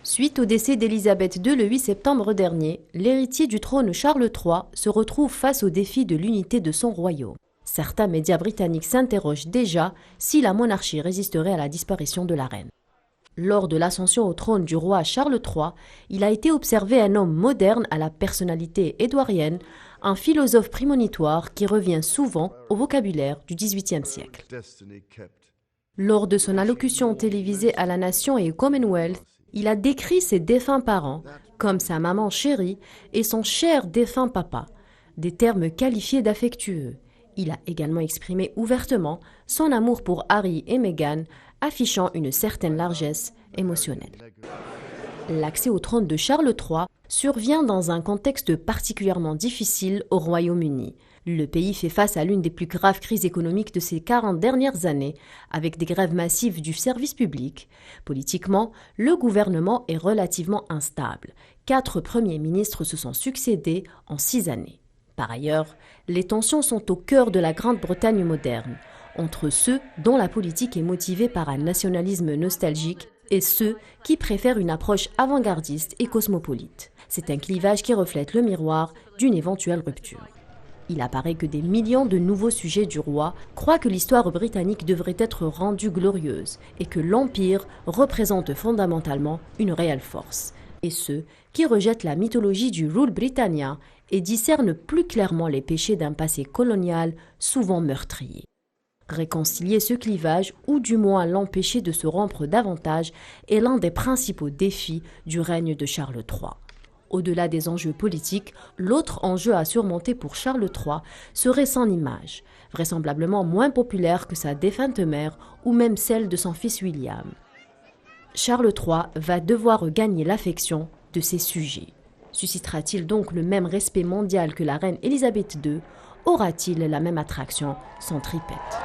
Suite au décès d'Élisabeth II le 8 septembre dernier, l'héritier du trône Charles III se retrouve face au défi de l'unité de son royaume. Certains médias britanniques s'interrogent déjà si la monarchie résisterait à la disparition de la reine. Lors de l'ascension au trône du roi Charles III, il a été observé un homme moderne à la personnalité édouardienne, un philosophe prémonitoire qui revient souvent au vocabulaire du XVIIIe siècle. Lors de son allocution télévisée à la Nation et au Commonwealth, il a décrit ses défunts parents, comme sa maman chérie et son cher défunt papa, des termes qualifiés d'affectueux. Il a également exprimé ouvertement son amour pour Harry et Meghan, affichant une certaine largesse émotionnelle. L'accès au trône de Charles III survient dans un contexte particulièrement difficile au Royaume-Uni. Le pays fait face à l'une des plus graves crises économiques de ces 40 dernières années, avec des grèves massives du service public. Politiquement, le gouvernement est relativement instable. 4 premiers ministres se sont succédés en 6 années. Par ailleurs, les tensions sont au cœur de la Grande-Bretagne moderne, entre ceux dont la politique est motivée par un nationalisme nostalgique et ceux qui préfèrent une approche avant-gardiste et cosmopolite. C'est un clivage qui reflète le miroir d'une éventuelle rupture. Il apparaît que des millions de nouveaux sujets du roi croient que l'histoire britannique devrait être rendue glorieuse et que l'Empire représente fondamentalement une réelle force. Et ceux qui rejettent la mythologie du Rule Britannia et discernent plus clairement les péchés d'un passé colonial souvent meurtrier. Réconcilier ce clivage, ou du moins l'empêcher de se rompre davantage, est l'un des principaux défis du règne de Charles III. Au-delà des enjeux politiques, l'autre enjeu à surmonter pour Charles III serait son image, vraisemblablement moins populaire que sa défunte mère ou même celle de son fils William. Charles III va devoir gagner l'affection de ses sujets. Suscitera-t-il donc le même respect mondial que la reine Élisabeth II? Aura-t-il la même attraction centripète?